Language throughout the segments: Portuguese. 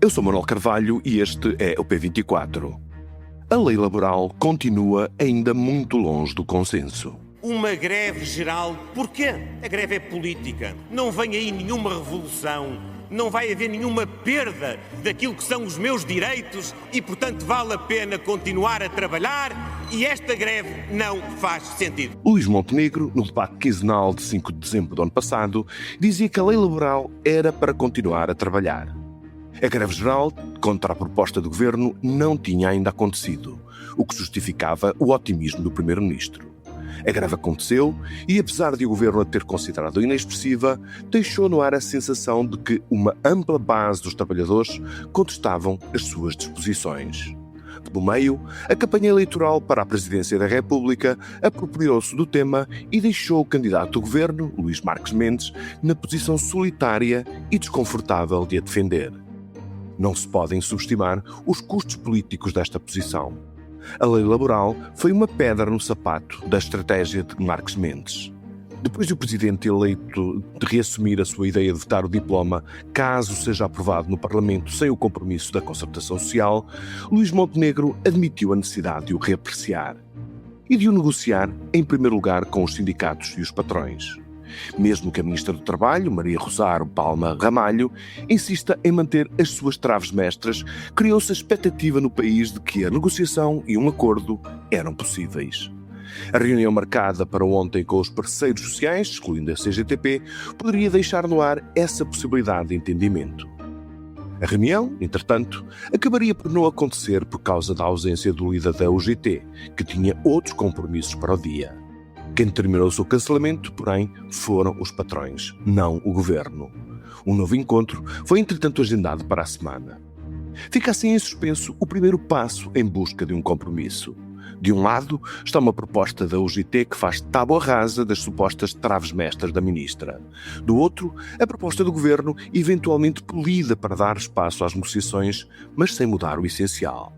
Eu sou Manuel Carvalho e este é o P24. A lei laboral continua ainda muito longe do consenso. Uma greve geral, porquê? A greve é política. Não vem aí nenhuma revolução, não vai haver nenhuma perda daquilo que são os meus direitos e, portanto, vale a pena continuar a trabalhar e esta greve não faz sentido. Luís Montenegro, no debate quinzenal de 5 de dezembro do ano passado, dizia que a lei laboral era para continuar a trabalhar. A greve geral, contra a proposta do governo, não tinha ainda acontecido, o que justificava o otimismo do primeiro-ministro. A greve aconteceu e, apesar de o governo a ter considerado inexpressiva, deixou no ar a sensação de que uma ampla base dos trabalhadores contestavam as suas disposições. Pelo meio, a campanha eleitoral para a presidência da República apropriou-se do tema e deixou o candidato do governo, Luís Marques Mendes, na posição solitária e desconfortável de a defender. Não se podem subestimar os custos políticos desta posição. A lei laboral foi uma pedra no sapato da estratégia de Marques Mendes. Depois de o presidente eleito de reassumir a sua ideia de vetar o diploma, caso seja aprovado no Parlamento sem o compromisso da concertação social, Luís Montenegro admitiu a necessidade de o reapreciar e de o negociar, em primeiro lugar, com os sindicatos e os patrões. Mesmo que a Ministra do Trabalho, Maria Rosário Palma Ramalho, insista em manter as suas traves mestras, criou-se a expectativa no país de que a negociação e um acordo eram possíveis. A reunião marcada para ontem com os parceiros sociais, excluindo a CGTP, poderia deixar no ar essa possibilidade de entendimento. A reunião, entretanto, acabaria por não acontecer por causa da ausência do líder da UGT, que tinha outros compromissos para o dia. Quem determinou o seu cancelamento, porém, foram os patrões, não o governo. Um novo encontro foi, entretanto, agendado para a semana. Fica assim em suspenso o primeiro passo em busca de um compromisso. De um lado, está uma proposta da UGT que faz tábua rasa das supostas traves mestras da ministra. Do outro, a proposta do governo, eventualmente polida para dar espaço às negociações, mas sem mudar o essencial.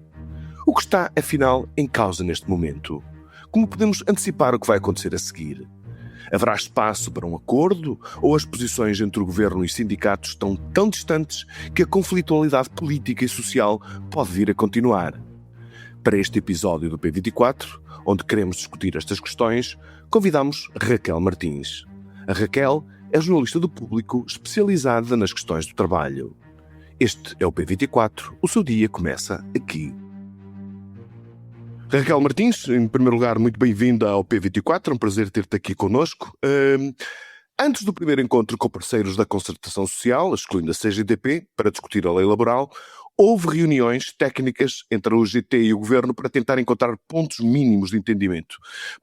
O que está, afinal, em causa neste momento? Como podemos antecipar o que vai acontecer a seguir? Haverá espaço para um acordo ou as posições entre o governo e os sindicatos estão tão distantes que a conflitualidade política e social pode vir a continuar? Para este episódio do P24, onde queremos discutir estas questões, convidamos Raquel Martins. A Raquel é jornalista do Público especializada nas questões do trabalho. Este é o P24, o seu dia começa aqui. Raquel Martins, em primeiro lugar, muito bem-vinda ao P24, é um prazer ter-te aqui connosco. Antes do primeiro encontro com parceiros da concertação social, excluindo a CGTP, para discutir a lei laboral, houve reuniões técnicas entre a UGT e o governo para tentar encontrar pontos mínimos de entendimento.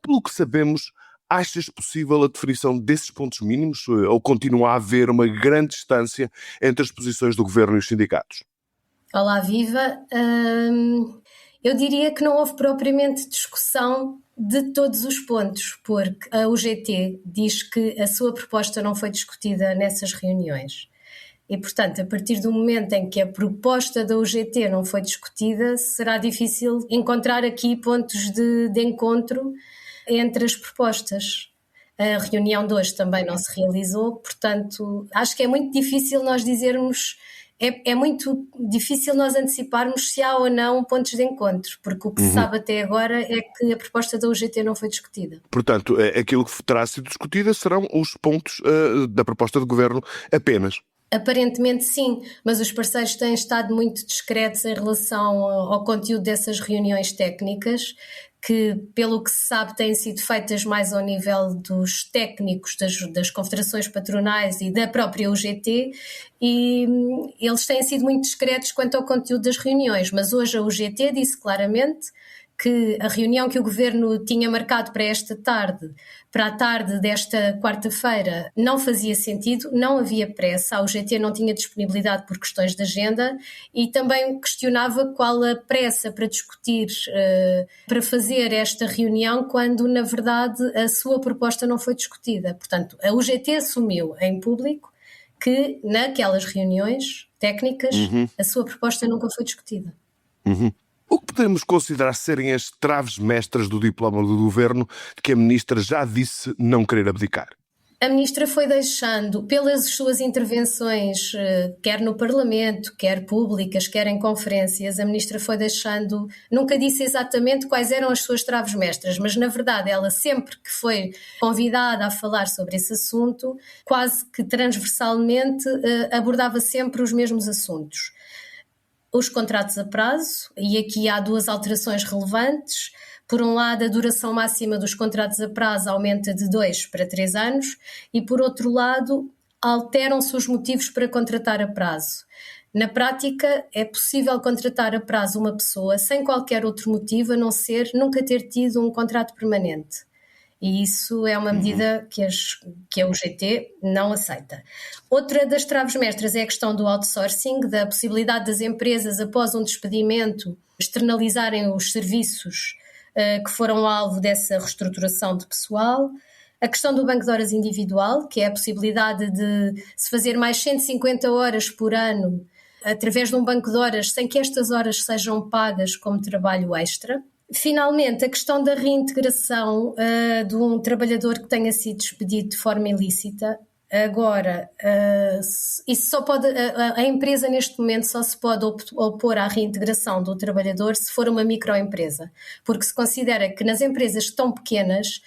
Pelo que sabemos, achas possível a definição desses pontos mínimos ou continua a haver uma grande distância entre as posições do governo e os sindicatos? Olá, viva! Eu diria que não houve propriamente discussão de todos os pontos, porque a UGT diz que a sua proposta não foi discutida nessas reuniões. E, portanto, a partir do momento em que a proposta da UGT não foi discutida, será difícil encontrar aqui pontos de encontro entre as propostas. A reunião de hoje também não se realizou, portanto, acho que é muito difícil nós dizermos... É muito difícil nós anteciparmos se há ou não pontos de encontro, porque o que se sabe até agora é que a proposta da UGT não foi discutida. Portanto, aquilo que terá sido discutido serão os pontos da proposta do governo apenas. Aparentemente sim, mas os parceiros têm estado muito discretos em relação ao conteúdo dessas reuniões técnicas, que, pelo que se sabe, têm sido feitas mais ao nível dos técnicos das confederações patronais e da própria UGT, e eles têm sido muito discretos quanto ao conteúdo das reuniões, mas hoje a UGT disse claramente que a reunião que o governo tinha marcado para a tarde desta quarta-feira, não fazia sentido, não havia pressa, a UGT não tinha disponibilidade por questões de agenda e também questionava qual a pressa para discutir, para fazer esta reunião, quando na verdade a sua proposta não foi discutida. Portanto, a UGT assumiu em público que naquelas reuniões técnicas a sua proposta nunca foi discutida. O que podemos considerar serem as traves mestras do diploma do governo de que a ministra já disse não querer abdicar? A Ministra foi deixando, pelas suas intervenções, quer no Parlamento, quer públicas, quer em conferências, a Ministra foi deixando, nunca disse exatamente quais eram as suas traves mestras, mas na verdade ela sempre que foi convidada a falar sobre esse assunto, quase que transversalmente abordava sempre os mesmos assuntos. Os contratos a prazo, e aqui há duas alterações relevantes. Por um lado, a duração máxima dos contratos a prazo aumenta de 2 para 3 anos e, por outro lado, alteram-se os motivos para contratar a prazo. Na prática, é possível contratar a prazo uma pessoa sem qualquer outro motivo a não ser nunca ter tido um contrato permanente. E isso é uma medida que a UGT não aceita. Outra das traves mestras é a questão do outsourcing, da possibilidade das empresas, após um despedimento, externalizarem os serviços que foram alvo dessa reestruturação de pessoal. A questão do banco de horas individual, que é a possibilidade de se fazer mais 150 horas por ano através de um banco de horas, sem que estas horas sejam pagas como trabalho extra. Finalmente, a questão da reintegração de um trabalhador que tenha sido despedido de forma ilícita. Agora, isso só pode, a empresa neste momento só se pode opor à reintegração do trabalhador se for uma microempresa, porque se considera que nas empresas tão pequenas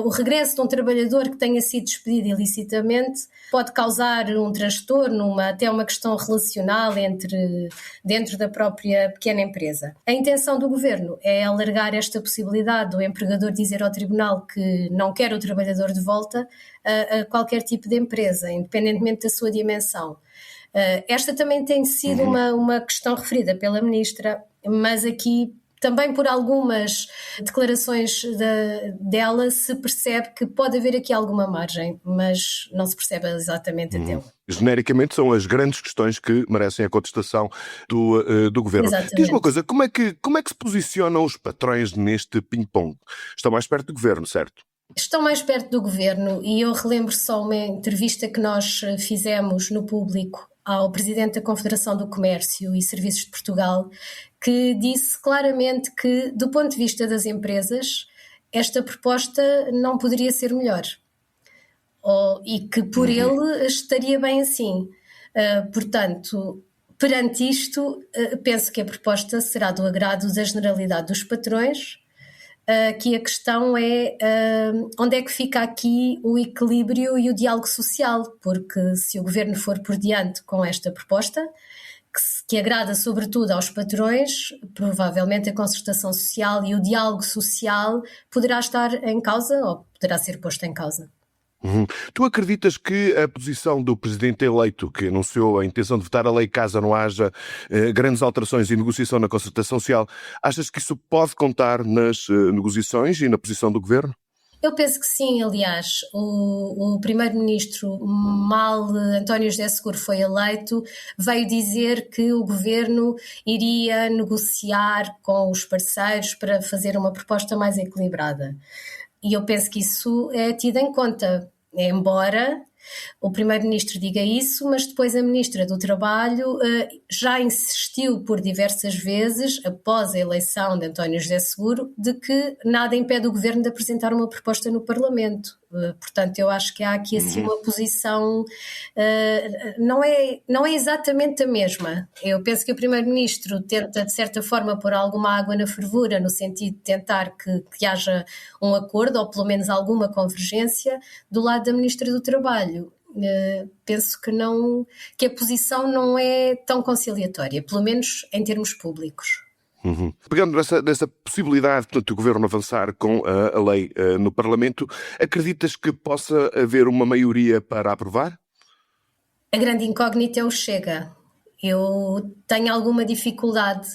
o regresso de um trabalhador que tenha sido despedido ilicitamente pode causar um transtorno, até uma questão relacional dentro da própria pequena empresa. A intenção do Governo é alargar esta possibilidade do empregador dizer ao Tribunal que não quer o trabalhador de volta a qualquer tipo de empresa, independentemente da sua dimensão. Esta também tem sido uma questão referida pela Ministra, mas aqui também por algumas declarações dela se percebe que pode haver aqui alguma margem, mas não se percebe exatamente até onde. Genericamente são as grandes questões que merecem a contestação do Governo. Exatamente. Diz uma coisa, como é que se posicionam os patrões neste ping-pong? Estão mais perto do Governo, certo? Estão mais perto do Governo e eu relembro só uma entrevista que nós fizemos no Público ao Presidente da Confederação do Comércio e Serviços de Portugal, que disse claramente que, do ponto de vista das empresas, esta proposta não poderia ser melhor. E que por ele estaria bem assim. Portanto, perante isto, penso que a proposta será do agrado da generalidade dos patrões. Que a questão é onde é que fica aqui o equilíbrio e o diálogo social, porque se o Governo for por diante com esta proposta, que agrada sobretudo aos patrões, provavelmente a concertação social e o diálogo social poderá estar em causa ou poderá ser posto em causa. Tu acreditas que a posição do Presidente eleito, que anunciou a intenção de votar a lei caso não haja grandes alterações e negociação na concertação social, achas que isso pode contar nas negociações e na posição do Governo? Eu penso que sim, aliás, o Primeiro-Ministro, mal António José Seguro foi eleito, veio dizer que o Governo iria negociar com os parceiros para fazer uma proposta mais equilibrada. E eu penso que isso é tido em conta, embora o Primeiro-Ministro diga isso, mas depois a Ministra do Trabalho já insistiu por diversas vezes, após a eleição de António José Seguro, de que nada impede o Governo de apresentar uma proposta no Parlamento. Portanto, eu acho que há aqui assim uma posição, não é exatamente a mesma. Eu penso que o Primeiro-Ministro tenta, de certa forma, pôr alguma água na fervura, no sentido de tentar que haja um acordo, ou pelo menos alguma convergência, do lado da Ministra do Trabalho. Penso que a posição não é tão conciliatória, pelo menos em termos públicos. Pegando nessa possibilidade do Governo avançar com a lei no Parlamento, acreditas que possa haver uma maioria para aprovar? A grande incógnita é o Chega. Eu tenho alguma dificuldade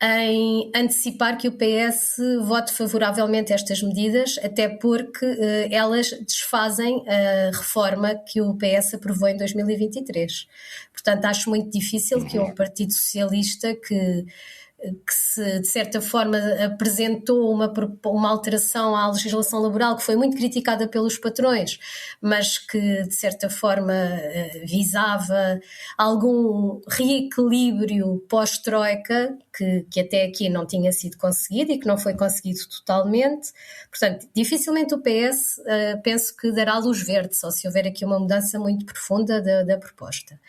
em antecipar que o PS vote favoravelmente a estas medidas, até porque elas desfazem a reforma que o PS aprovou em 2023. Portanto, acho muito difícil que um Partido Socialista que que de certa forma apresentou uma alteração à legislação laboral que foi muito criticada pelos patrões, mas que de certa forma visava algum reequilíbrio pós-troika que até aqui não tinha sido conseguido e que não foi conseguido totalmente. Portanto, dificilmente o PS penso que dará luz verde, só se houver aqui uma mudança muito profunda da proposta.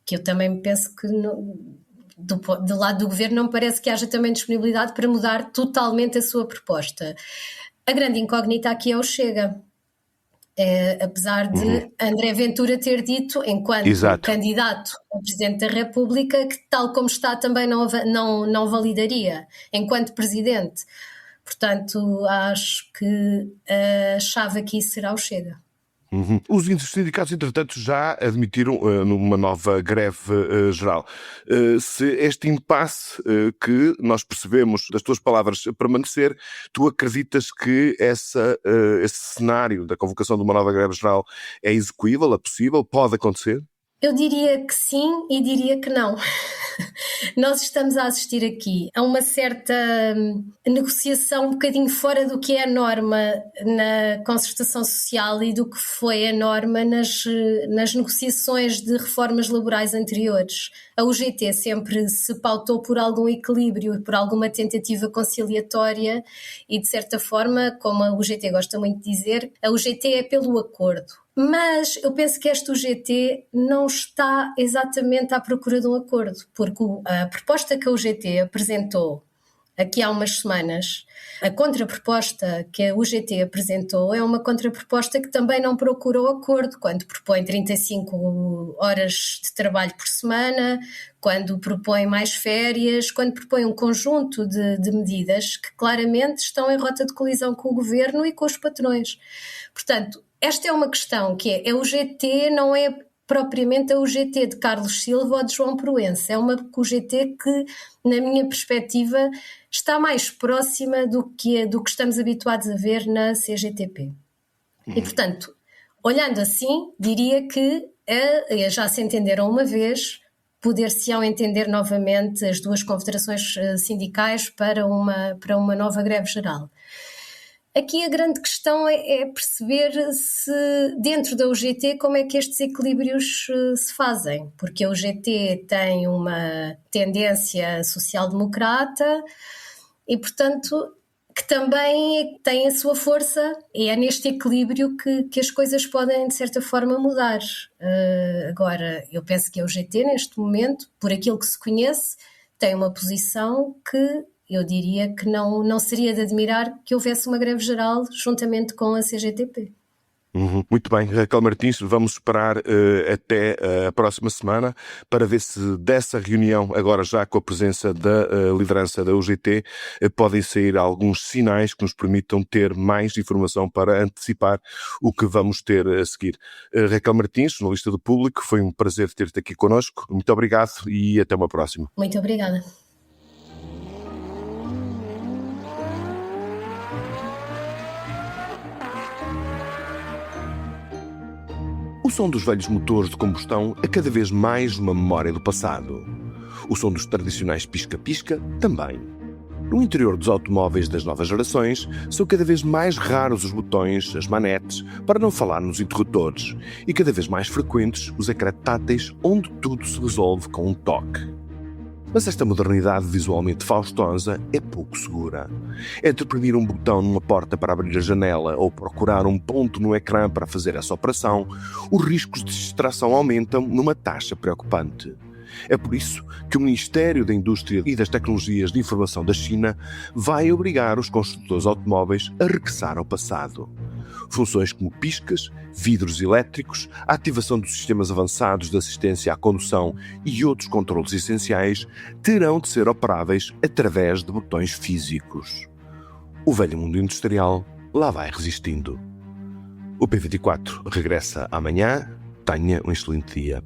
Que eu também penso que do lado do governo não me parece que haja também disponibilidade para mudar totalmente a sua proposta. A grande incógnita aqui é o Chega. Apesar de André Ventura ter dito, enquanto candidato a Presidente da República, que tal como está também não validaria enquanto Presidente. Portanto, acho que a chave aqui será o Chega. Os sindicatos, entretanto, já admitiram numa nova greve geral. Se este impasse que nós percebemos das tuas palavras permanecer, tu acreditas que esse cenário da convocação de uma nova greve geral é execuível, é possível, pode acontecer? Eu diria que sim e diria que não. Nós estamos a assistir aqui a uma certa negociação um bocadinho fora do que é a norma na concertação social e do que foi a norma nas negociações de reformas laborais anteriores. A UGT sempre se pautou por algum equilíbrio, por alguma tentativa conciliatória e, de certa forma, como a UGT gosta muito de dizer, a UGT é pelo acordo. Mas eu penso que esta UGT não está exatamente à procura de um acordo, porque a proposta que a UGT apresentou aqui há umas semanas, a contraproposta que a UGT apresentou é uma contraproposta que também não procura o acordo, quando propõe 35 horas de trabalho por semana, quando propõe mais férias, quando propõe um conjunto de medidas que claramente estão em rota de colisão com o governo e com os patrões. Portanto, esta é uma questão que a UGT não é propriamente a UGT de Carlos Silva ou de João Proença, é uma UGT que, na minha perspectiva, está mais próxima do que estamos habituados a ver na CGTP. E, portanto, olhando assim, diria que já se entenderam uma vez, poder-se-ão entender novamente as duas confederações sindicais para uma nova greve geral. Aqui a grande questão é perceber se dentro da UGT como é que estes equilíbrios se fazem, porque a UGT tem uma tendência social-democrata e, portanto, que também tem a sua força e é neste equilíbrio que as coisas podem, de certa forma, mudar. Agora, eu penso que a UGT, neste momento, por aquilo que se conhece, tem uma posição que eu diria que não seria de admirar que houvesse uma greve geral juntamente com a CGTP. Muito bem, Raquel Martins, vamos esperar até a próxima semana para ver se dessa reunião, agora já com a presença da liderança da UGT, podem sair alguns sinais que nos permitam ter mais informação para antecipar o que vamos ter a seguir. Raquel Martins, jornalista do Público, foi um prazer ter-te aqui connosco. Muito obrigado e até uma próxima. Muito obrigada. O som dos velhos motores de combustão é cada vez mais uma memória do passado. O som dos tradicionais pisca-pisca também. No interior dos automóveis das novas gerações, são cada vez mais raros os botões, as manetes, para não falar nos interruptores, e cada vez mais frequentes os ecrãs táteis onde tudo se resolve com um toque. Mas esta modernidade visualmente faustosa é pouco segura. Entre oprimir um botão numa porta para abrir a janela ou procurar um ponto no ecrã para fazer essa operação, os riscos de distração aumentam numa taxa preocupante. É por isso que o Ministério da Indústria e das Tecnologias de Informação da China vai obrigar os construtores automóveis a regressar ao passado. Funções como piscas, vidros elétricos, a ativação dos sistemas avançados de assistência à condução e outros controles essenciais terão de ser operáveis através de botões físicos. O velho mundo industrial lá vai resistindo. O P24 regressa amanhã. Tenha um excelente dia.